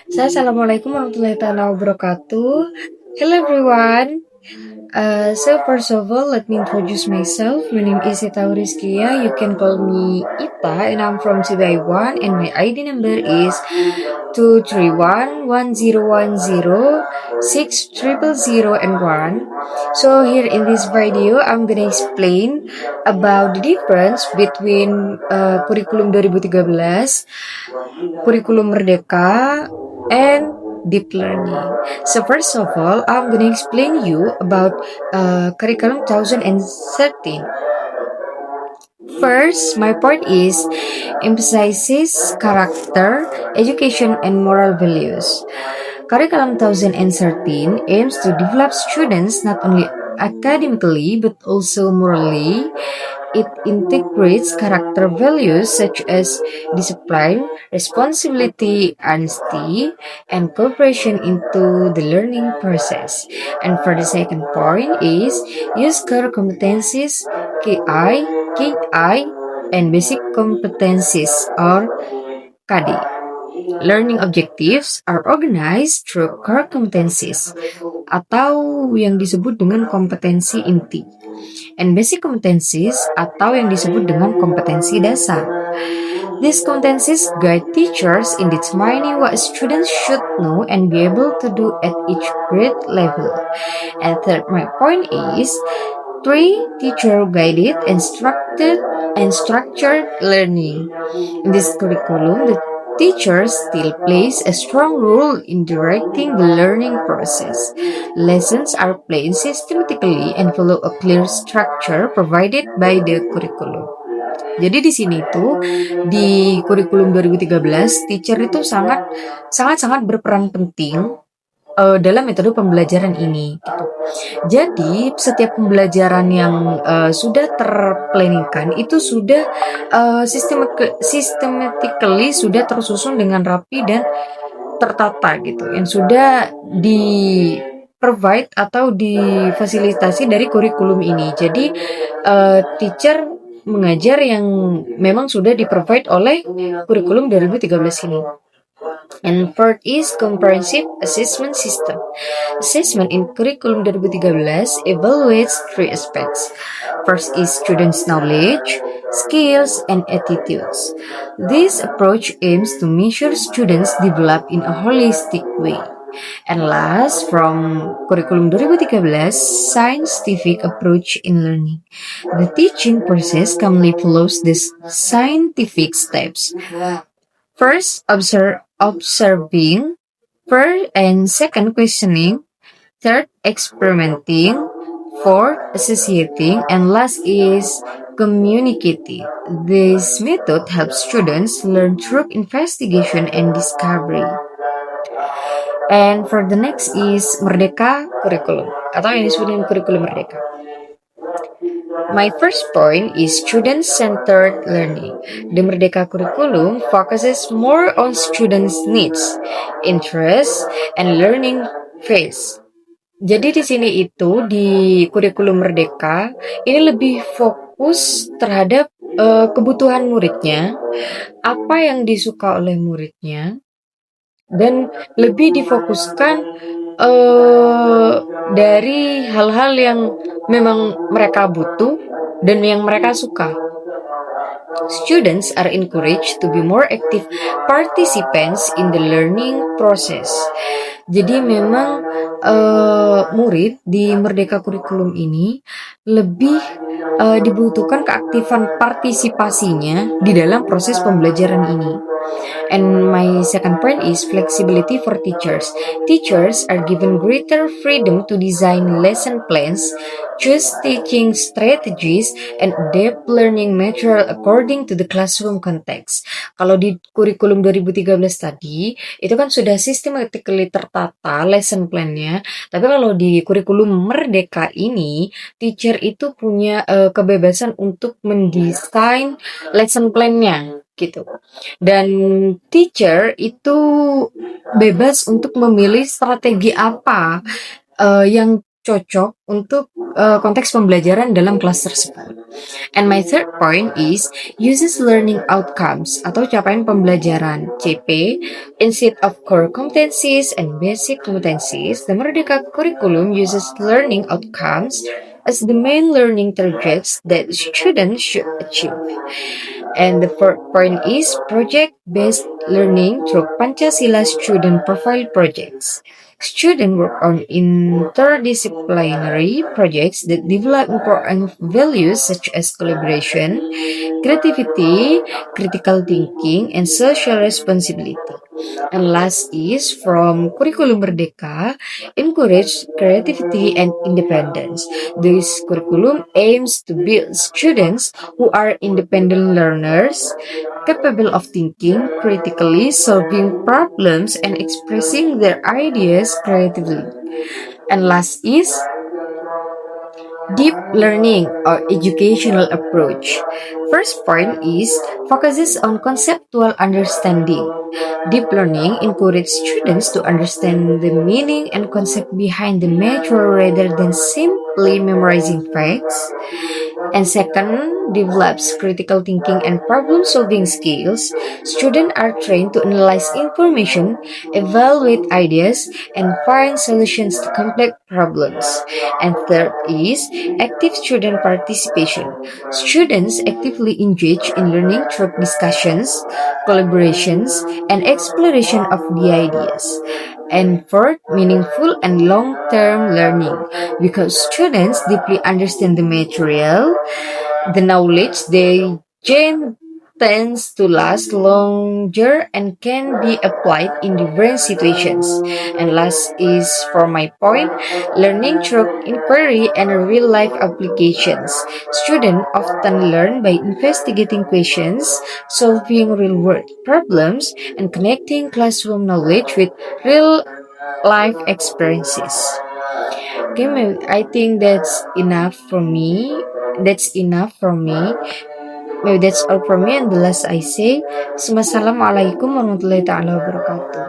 Assalamualaikum warahmatullahi taala wabarakatuh. Hello everyone. So first of all, let me introduce myself. My name is Ita Rizkia. You can call me Ita, and I'm from Dubai One, and my ID number is 23110106000 and 1. So here in this video, I'm gonna explain about the difference between kurikulum 2013, kurikulum Merdeka, and deep learning. So first of all, I'm gonna explain you about curriculum 2013. First, my point is emphasizes character, education, and moral values. Curriculum 2013 aims to develop students not only academically but also morally. It integrates character values such as discipline, responsibility, honesty, and cooperation into the learning process. And for the second point is use core competencies KI, and basic competencies or KD. Learning objectives are organized through core competencies atau yang disebut dengan kompetensi inti, and basic competencies atau yang disebut dengan kompetensi dasar. These competencies guide teachers in determining what students should know and be able to do at each grade level. And third, my point is 3. Teacher guided and structured learning. In this curriculum, the teacher still plays a strong role in directing the learning process. Lessons are played systematically and follow a clear structure provided by the curriculum. Jadi di sini tuh di kurikulum 2013, teacher itu sangat berperan penting dalam metode pembelajaran ini gitu. Jadi setiap pembelajaran yang sudah terplanningkan itu sudah systematically sudah tersusun dengan rapi dan tertata gitu, yang sudah di provide atau difasilitasi dari kurikulum ini. Jadi teacher mengajar yang memang sudah di-provide oleh kurikulum 2013 ini. And fourth is comprehensive assessment system. Assessment in curriculum 2013 evaluates three aspects. First is students' knowledge, skills, and attitudes. This approach aims to measure students' develop in a holistic way. And last, from curriculum 2013, scientific approach in learning. The teaching process commonly follows these scientific steps. First, observing. Second, questioning. Third, experimenting. Fourth, associating. And last is communicating. This method helps students learn through investigation and discovery. And for the next is Merdeka Curriculum atau yang disebut dengan kurikulum Merdeka. My first point is student-centered learning. The Merdeka Curriculum focuses more on students' needs, interests, and learning phase. Jadi di sini itu di kurikulum Merdeka ini lebih fokus terhadap kebutuhan muridnya, apa yang disuka oleh muridnya, dan lebih difokuskan dari hal-hal yang memang mereka butuh dan yang mereka suka. Students are encouraged to be more active participants in the learning process. Jadi memang murid di Merdeka Kurikulum ini lebih dibutuhkan keaktifan partisipasinya di dalam proses pembelajaran ini. And my second point is flexibility for teachers. Teachers are given greater freedom to design lesson plans, choose teaching strategies, and adapt learning material according to the classroom context. Kalau di kurikulum 2013 tadi, itu kan sudah systematically tertata lesson plan-nya. Tapi kalau di kurikulum Merdeka ini, teacher itu punya kebebasan untuk mendesain lesson plan-nya gitu. Dan teacher itu bebas untuk memilih strategi apa yang cocok untuk konteks pembelajaran dalam kelas tersebut. And my third point is uses learning outcomes atau capaian pembelajaran (CP) instead of core competencies and basic competencies. The Merdeka curriculum uses learning outcomes as the main learning targets that students should achieve. And the fourth point is project-based learning through Pancasila student profile projects. Students work on interdisciplinary projects that develop important values such as collaboration, creativity, critical thinking, and social responsibility. And last is from Curriculum Merdeka, encourage creativity and independence. This curriculum aims to build students who are independent learners, capable of thinking critically, solving problems, and expressing their ideas creatively. And last is deep learning or educational approach. First point is focuses on conceptual understanding. Deep learning encourages students to understand the meaning and concept behind the matter rather than simply memorizing facts. And second, develops critical thinking and problem solving skills. Students are trained to analyze information, evaluate ideas, and find solutions to complex problems. And third is active student participation. Students actively engage in learning through discussions, collaborations, and exploration of the ideas. And fourth, meaningful and long-term learning, because students deeply understand the material, the knowledge they gain tends to last longer and can be applied in different situations. And last is for my point, learning through inquiry and real life applications. Students often learn by investigating questions, solving real world problems, and connecting classroom knowledge with real life experiences. Okay, I think that's enough for me. That's enough for me. Maybe that's all from me. And the last I say, Assalamualaikum warahmatullahi taala wabarakatuh.